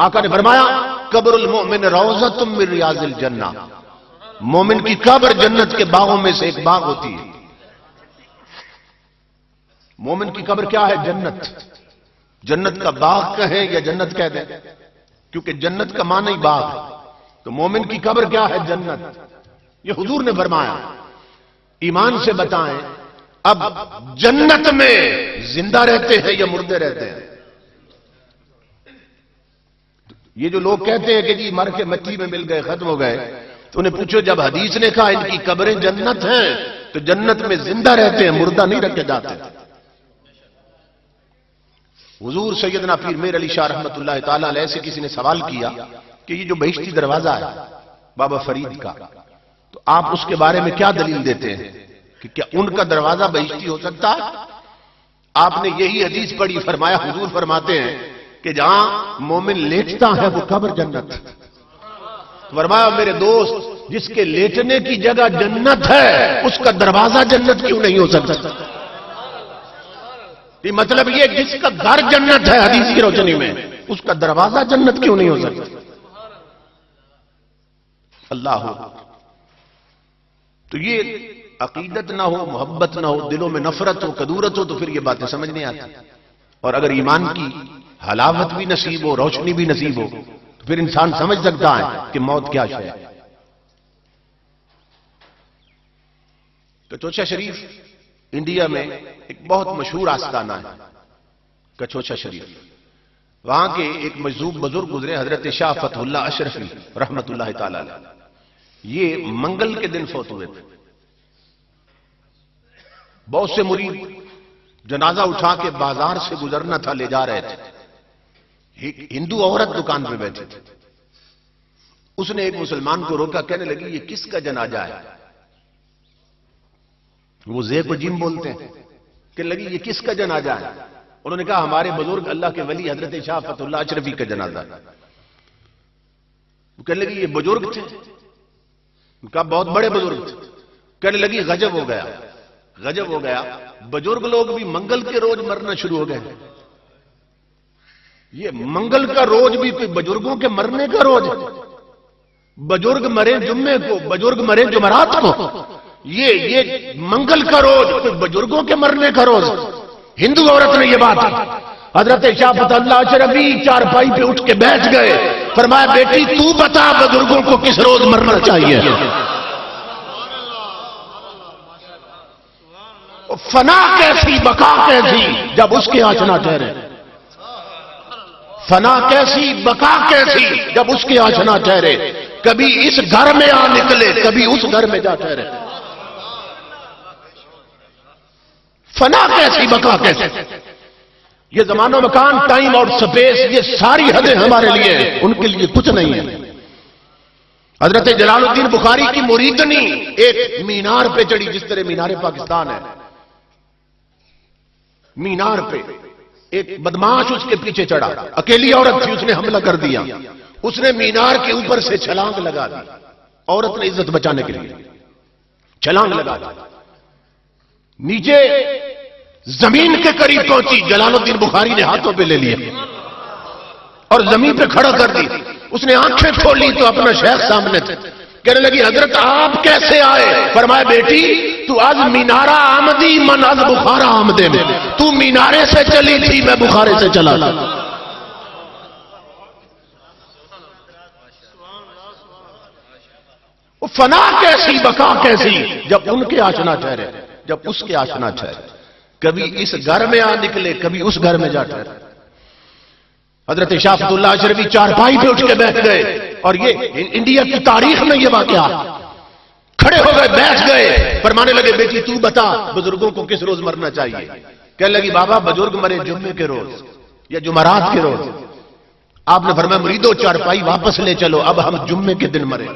آقا نے فرمایا قبر المؤمن روضۃ من ریاض الجنہ، مومن کی قبر جنت کے باغوں میں سے ایک باغ ہوتی ہے۔ مومن کی قبر کیا ہے؟ جنت۔ جنت کا باغ کہیں یا جنت کہہ دیں، کیونکہ جنت کا معنی ہی باغ ہے، تو مومن کی قبر کیا ہے؟ جنت۔ یہ حضور نے فرمایا۔ ایمان سے بتائیں اب جنت میں زندہ رہتے ہیں یا مردے رہتے ہیں؟ یہ جو لوگ کہتے ہیں کہ جی مر کے مٹی میں مل گئے، ختم ہو گئے، تو انہیں پوچھو جب حدیث نے کہا ان کی قبریں جنت ہیں تو جنت میں زندہ رہتے ہیں، مردہ نہیں رکھے جاتے۔ حضور سیدنا پیر میر علی شاہ رحمت اللہ تعالی علیہ سے کسی نے سوال کیا کہ یہ جو بہشتی دروازہ ہے بابا فرید کا، تو آپ اس کے بارے میں کیا دلیل دیتے ہیں کہ کیا ان کا دروازہ بہشتی ہو سکتا ہے؟ آپ نے یہی حدیث پڑھی، فرمایا حضور فرماتے ہیں کہ جہاں مومن لیٹتا ہے وہ قبر جنت۔ فرمایا میرے دوست جس کے لیٹنے کی جگہ جنت ہے اس کا دروازہ جنت کیوں نہیں ہو سکتا؟ یہ مطلب یہ جس کا گھر جنت ہے حدیث کی روشنی میں اس کا دروازہ جنت کیوں نہیں ہو سکتا؟ اللہ ہو تو یہ عقیدت نہ ہو، محبت نہ ہو، دلوں میں نفرت ہو، کدورت ہو، تو پھر یہ باتیں سمجھ نہیں آتی۔ اور اگر ایمان کی حلاوت بھی نصیب ہو، روشنی بھی نصیب ہو، تو پھر انسان سمجھ سکتا ہے کہ موت کیا شے ہے۔ کچوچا شریف انڈیا میں ایک بہت مشہور آستانہ ہے، کچوچا شریف۔ وہاں کے ایک مجذوب بزرگ گزرے حضرت شاہ فتح اللہ اشرفی رحمت اللہ تعالی علیہ، یہ منگل کے دن فوت ہوئے تھے۔ بہت سے مرید جنازہ اٹھا کے بازار سے گزرنا تھا، لے جا رہے تھے، ایک ہندو عورت دکان پہ بیٹھی تھی، اس نے ایک مسلمان کو روکا، کہنے لگی یہ کس کا جنازہ ہے؟ وہ زے کو جیم بولتے ہیں، کہنے لگی یہ کس کا جنازہ ہے؟ انہوں نے کہا ہمارے بزرگ اللہ کے ولی حضرت شاہ فتح اللہ اشرفی کا جنازہ ہے۔ وہ کہنے لگی یہ بزرگ تھے؟ کہا بہت بڑے بزرگ تھے۔ کہنے لگی غجب ہو گیا، غجب ہو گیا، بزرگ لوگ بھی منگل کے روز مرنا شروع ہو گئے۔ یہ منگل کا روز بھی کوئی بزرگوں کے مرنے کا روز ہے؟ بزرگ مرے جمعے کو، بزرگ مرے جمعرات کو، یہ منگل کا روز کوئی بزرگوں کے مرنے کا روز؟ ہندو عورت نے یہ بات حضرت شاہ فتح اللہ اشرفی چارپائی پہ اٹھ کے بیٹھ گئے، فرمایا بیٹی تو بتا بزرگوں کو کس روز مرنا چاہیے؟ فنا کیسی بقا کیسی جب اس کے آنچ نہ ٹھہرے، فنا کیسی بقا کیسی جب اس کے آنچ نہ ٹھہرے، کبھی اس گھر میں آ نکلے کبھی اس گھر میں جا ٹھہرے۔ فنا کیسی بقا کیسی، یہ زمان و مکان، ٹائم اور سپیس، یہ ساری حدیں ہمارے لیے ہیں، ان کے لیے کچھ نہیں ہے۔ حضرت جلال الدین بخاری کی مریدنی ایک مینار پہ چڑھی، جس طرح مینار پاکستان ہے، مینار پہ ایک بدماش اس کے پیچھے چڑھا، اکیلی عورت تھی، اس نے حملہ کر دیا، اس نے مینار کے اوپر سے چھلانگ لگا دی، عورت نے عزت بچانے کے لیے چھلانگ لگا دی، نیچے زمین کے قریب پہنچی، جلال الدین بخاری نے ہاتھوں پہ لے لیا اور زمین پہ کھڑا کر دی۔ اس نے آنکھیں کھولی تو اپنا شیخ سامنے تھے، کہنے لگی حضرت آپ کیسے آئے؟ فرمایا بیٹی تو از مینارہ آمدی من از بخارا آمدے میں، تو مینارے سے چلی تھی میں بخارے سے چلا تھا۔ فنا کیسی بقا کیسی جب ان کے آشنا ٹھہرے، جب اس کے آشنا ٹھہرے، کبھی اس گھر میں آ نکلے کبھی اس گھر میں جا ٹھہرے۔ حضرت شاہ فتح اللہ اشرفی چارپائی پہ اٹھ کے بیٹھ گئے، اور یہ انڈیا کی تاریخ میں یہ واقعہ، کھڑے ہو گئے، بیٹھ گئے، فرمانے لگے بیٹی تو بتا بزرگوں کو کس روز مرنا چاہیے؟ کہنے لگی بابا بزرگ مرے جمعے کے روز یا جمعرات کے روز۔ آپ نے فرمایا مریدو چارپائی واپس لے چلو، اب ہم جمعے کے دن مرے۔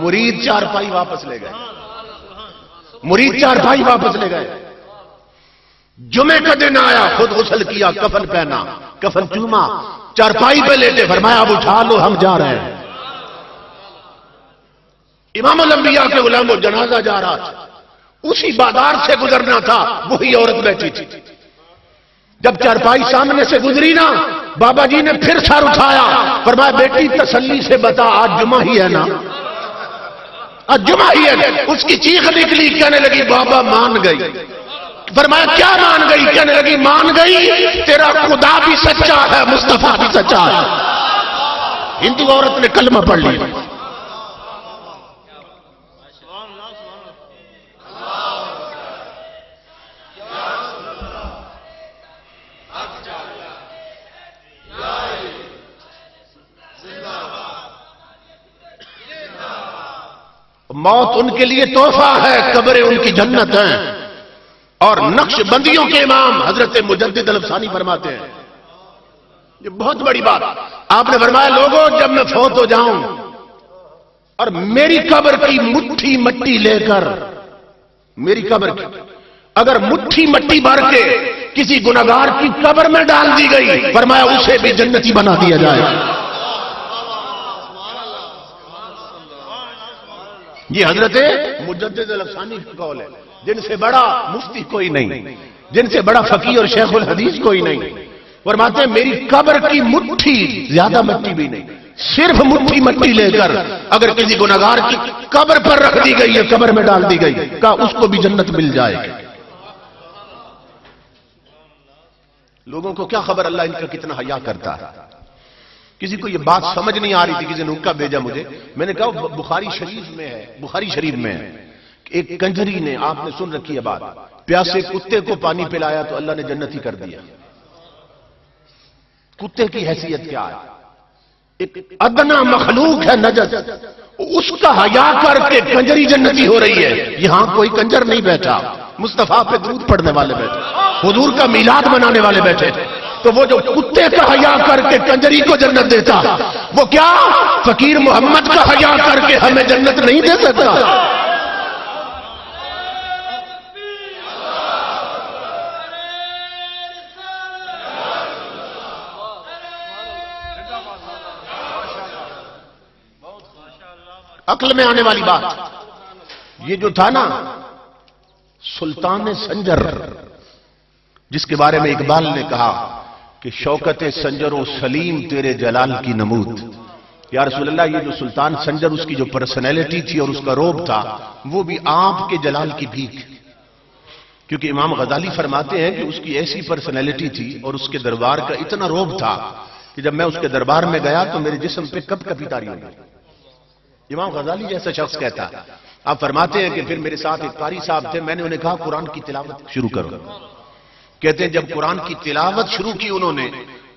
مرید چارپائی واپس لے گئے، مرید چارپائی واپس لے گئے۔ جمعے کا دن آیا، خود غسل کیا، کفن پہنا، کفن چوما، چارپائی پہ لیٹے، فرمایا اب اٹھا لو ہم جا رہے ہیں۔ امام الانبیاء کے غلام و جنازہ جا رہا تھا، اسی بازار سے گزرنا تھا، وہی عورت بیٹھی تھی۔ جب چارپائی سامنے سے گزری نا، بابا جی نے پھر سر اٹھایا، فرمایا بیٹی تسلی سے بتا آج جمعہ ہی ہے نا، آج جمعہ ہی ہے نا۔ اس کی چیخ نکلی، کہنے لگی بابا مان گئی۔ فرمایا کیا مان گئی؟ کہنے لگی مان گئی تیرا خدا بھی سچا ہے، مصطفیٰ بھی سچا ہے۔ ہندو عورت نے کلمہ پڑھ لیا۔ موت ان کے لیے تحفہ ہے، قبریں ان کی جنت ہیں۔ اور نقش بندیوں کے امام حضرت مجدد الافسانی فرماتے ہیں، یہ بہت بڑی بات آپ نے فرمایا، لوگوں جب میں فوت ہو جاؤں اور میری قبر کی مٹھی مٹی لے کر، میری قبر کی اگر مٹھی مٹی بھر کے کسی گنہگار کی قبر میں ڈال دی گئی، فرمایا اسے بھی جنتی بنا دیا جائے۔ یہ حضرت مجدد الافسانی کا قول ہے، جن سے بڑا مفتی کوئی نہیں، جن سے بڑا فقیہ اور شیخ الحدیث کوئی نہیں۔ فرماتے ہیں میری قبر کی مٹھی، زیادہ مٹی بھی نہیں، صرف مٹھی مٹی لے کر اگر کسی گنہگار کی قبر پر رکھ دی گئی ہے، قبر میں ڈال دی گئی، کہا اس کو بھی جنت مل جائے گی۔ لوگوں کو کیا خبر اللہ ان کا کتنا حیا کرتا ہے۔ کسی کو یہ بات سمجھ نہیں آ رہی تھی، کسی نے حکم بھیجا مجھے، میں نے کہا بخاری شریف میں ہے، بخاری شریف میں ہے، ایک کنجری نے، آپ نے سن رکھی ہے بات، پیاسے کتے کو پانی پلایا تو اللہ نے جنتی کر دیا۔ کتے کی حیثیت کیا ہے؟ ایک ادنا مخلوق ہے نجس، اس کا حیا کر کے کنجری جنتی ہو رہی ہے۔ یہاں کوئی کنجر نہیں بیٹھا، مصطفیٰ پہ درود پڑھنے والے بیٹھے، حضور کا میلاد منانے والے بیٹھے تھے۔ تو وہ جو کتے کا حیا کر کے کنجری کو جنت دیتا، وہ کیا فقیر محمد کا حیا کر کے ہمیں جنت نہیں دے سکتا؟ عقل میں آنے والی بات، یہ جو تھا نا سلطان سنجر، جس کے بارے میں اقبال نے کہا کہ شوکت سنجر و سلیم تیرے جلال کی نمود۔ یا رسول اللہ، یہ جو سلطان سنجر، اس کی جو پرسنالٹی تھی اور اس کا روب تھا، وہ بھی آپ کے جلال کی بھیک، کیونکہ امام غزالی فرماتے ہیں کہ اس کی ایسی پرسنالٹی تھی اور اس کے دربار کا اتنا روب تھا کہ جب میں اس کے دربار میں گیا تو میرے جسم پہ کپ کپی تاری ہو گئی۔ امام غزالی جیسا شخص کہتا ہے۔ آپ فرماتے ہیں کہ پھر میرے ساتھ ایک قاری صاحب تھے، میں نے انہیں کہا قرآن کی تلاوت شروع کرو۔ کہتے ہیں جب قرآن کی تلاوت شروع کی انہوں نے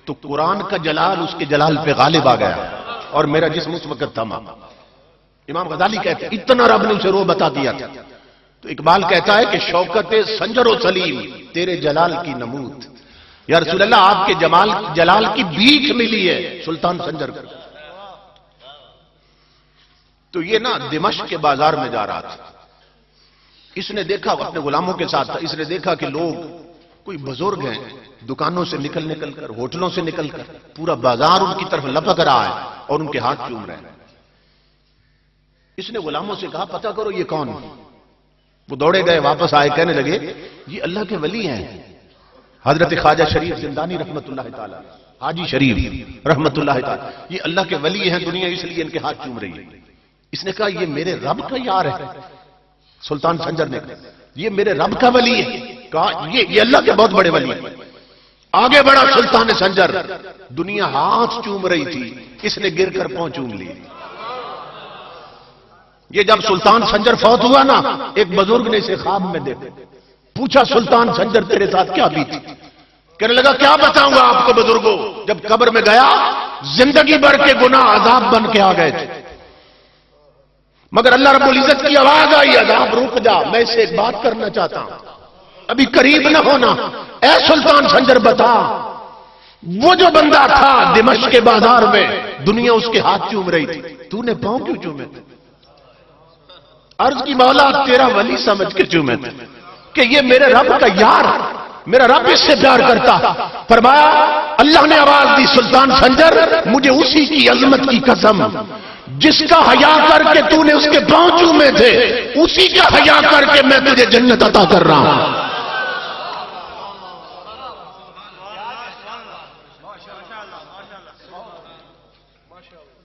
تو قرآن کا جلال اس کے جلال پہ غالب آ گیا اور میرا جسم اس وقت تھما۔ امام غزالی کہتے ہیں اتنا رب نے اسے رو بتا دیا تھا۔ تو اقبال کہتا ہے کہ شوکت سنجر و سلیم تیرے جلال کی نمود۔ یا رسول اللہ، آپ کے جلال کی بھیک ملی ہے سلطان سنجر کو۔ تو یہ نا دمشق کے بازار میں جا رہا تھا، اس نے دیکھا، اپنے غلاموں کے ساتھ تھا، اس نے دیکھا کہ لوگ، کوئی بزرگ ہیں، دکانوں سے نکل کر، ہوٹلوں سے نکل کر پورا بازار ان کی طرف لپک رہا ہے اور ان کے ہاتھ چوم رہے ہیں۔ اس نے غلاموں سے کہا پتہ کرو یہ کون ہے۔ وہ دوڑے گئے، واپس آئے، کہنے لگے یہ اللہ کے ولی ہیں، حضرت خواجہ شریف زندانی رحمت اللہ تعالی، حاجی شریف رحمت اللہ تعالی، یہ اللہ کے ولی ہیں، دنیا اس لیے ان کے ہاتھ چوم رہی ہے۔ اس نے کہا یہ میرے رب کا یار ہے۔ سلطان سنجر نے کہا یہ میرے رب کا ولی ہے۔ کہا یہ اللہ کے بہت بڑے ولی ہیں۔ آگے بڑھا سلطان سنجر، دنیا ہاتھ چوم رہی تھی، اس نے گر کر پاؤں چوم لی۔ یہ جب سلطان سنجر فوت ہوا نا، ایک بزرگ نے اسے خواب میں دیکھا، پوچھا سلطان سنجر تیرے ساتھ کیا بیتی؟ کہنے لگا کیا بتاؤں گا آپ کو بزرگوں، جب قبر میں گیا زندگی بھر کے گناہ عذاب بن کے آ گئے تھے، مگر اللہ رب العزت کی آواز آئی عذاب رک جا، میں اسے ایک بات کرنا چاہتا ہوں، ابھی قریب نہ ہونا۔ اے سلطان سنجر بتا، وہ جو بندہ تھا دمشق کے بازار میں، دنیا اس کے ہاتھ چوم رہی تھی، تو نے پاؤں کیوں چومے تھے؟ عرض کی مولا تیرا ولی سمجھ کے چومے تھے کہ یہ میرے رب کا یار، میرا رب اس سے پیار کرتا۔ فرمایا اللہ نے آواز دی سلطان سنجر مجھے اسی کی عظمت کی قسم، جس کا حیا کر کے تو نے اس کے پاؤں چومے تھے، اسی کا حیا کر کے میں تجھے جنت عطا کر رہا ہوں۔ ماشاءاللہ ماشاءاللہ